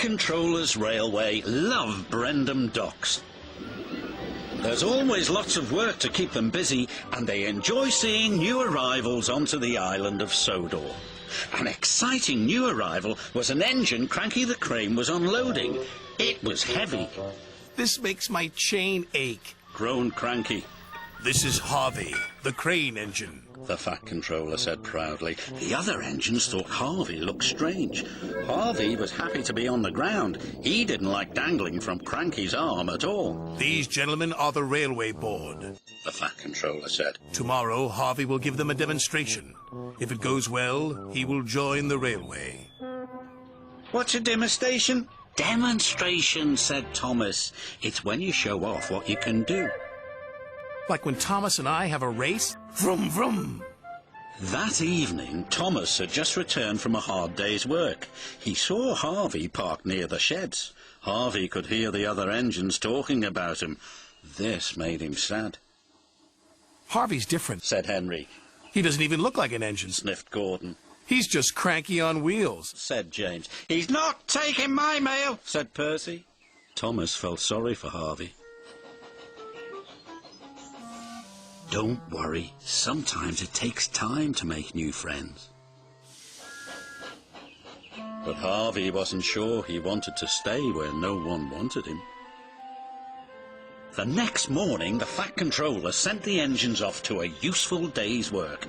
Controllers Railway love Brendam docks. There's always lots of work to keep them busy, and they enjoy seeing new arrivals onto the island of Sodor. An exciting new arrival was an engine Cranky the Crane was unloading. It was heavy. This makes my chain ache, groaned Cranky. This is Harvey, the crane engine, the Fat Controller said proudly. The other engines thought Harvey looked strange. Harvey was happy to be on the ground. He didn't like dangling from Cranky's arm at all. These gentlemen are the railway board, the Fat Controller said. Tomorrow, Harvey will give them a demonstration. If it goes well, he will join the railway. What's a demonstration? Demonstration, said Thomas. It's when you show off what you can do. Like when Thomas and I have a race? Vroom, vroom. That evening, Thomas had just returned from a hard day's work. He saw Harvey parked near the sheds. Harvey could hear the other engines talking about him. This made him sad. Harvey's different, said Henry. He doesn't even look like an engine, sniffed Gordon. He's just Cranky on wheels, said James. He's not taking my mail, said Percy. Thomas felt sorry for Harvey. Don't worry, sometimes it takes time to make new friends. But Harvey wasn't sure he wanted to stay where no one wanted him. The next morning, the Fat Controller sent the engines off to a useful day's work.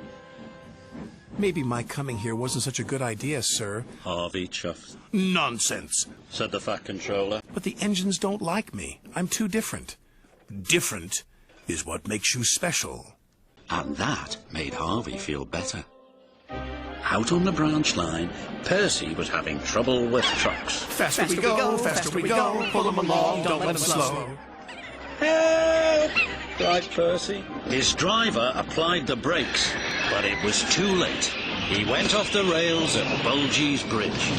Maybe my coming here wasn't such a good idea, sir, Harvey chuffed. Nonsense, said the Fat Controller. But the engines don't like me. I'm too different. Different is what makes you special. And that made Harvey feel better. Out on the branch line, Percy was having trouble with trucks. Faster we go, faster we go, pull them along, don't let them slow. Help! cried Percy. His driver applied the brakes, but it was too late. He went off the rails at Bulgy's Bridge.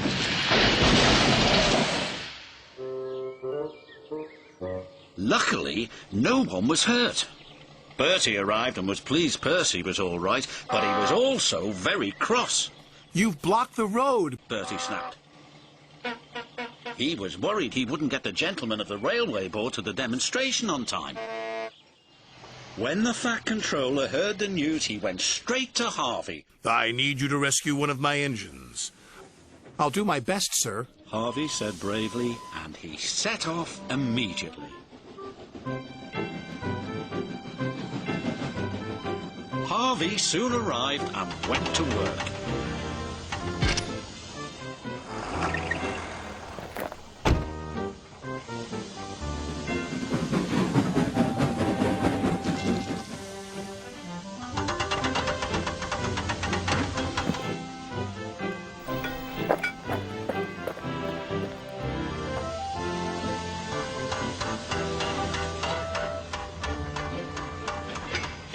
Luckily, no one was hurt. Bertie arrived and was pleased Percy was all right, but he was also very cross. You've blocked the road, Bertie snapped. He was worried he wouldn't get the gentlemen of the railway board to the demonstration on time. When the Fat Controller heard the news, he went straight to Harvey. I need you to rescue one of my engines. I'll do my best, sir, Harvey said bravely, and he set off immediately. Harvey soon arrived and went to work.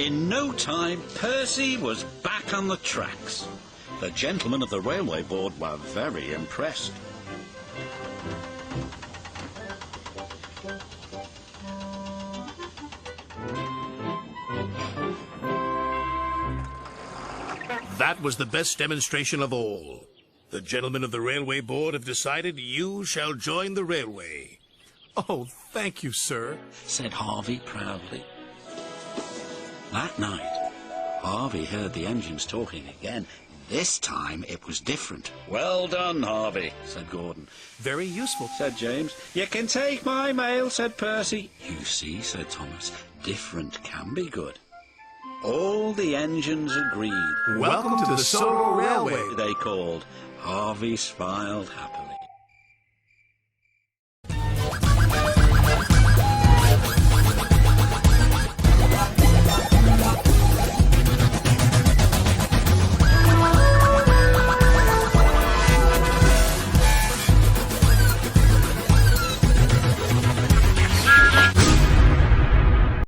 In no time, Percy was back on the tracks. The gentlemen of the railway board were very impressed. That was the best demonstration of all. The gentlemen of the railway board have decided you shall join the railway. Oh, thank you, sir, said Harvey proudly. That night, Harvey heard the engines talking again. This time it was different. Well done, Harvey, said Gordon. Very useful, said James. You can take my mail, said Percy. You see, said Thomas, different can be good. All the engines agreed. Welcome to the Sodor Railway, they called. Harvey smiled happily.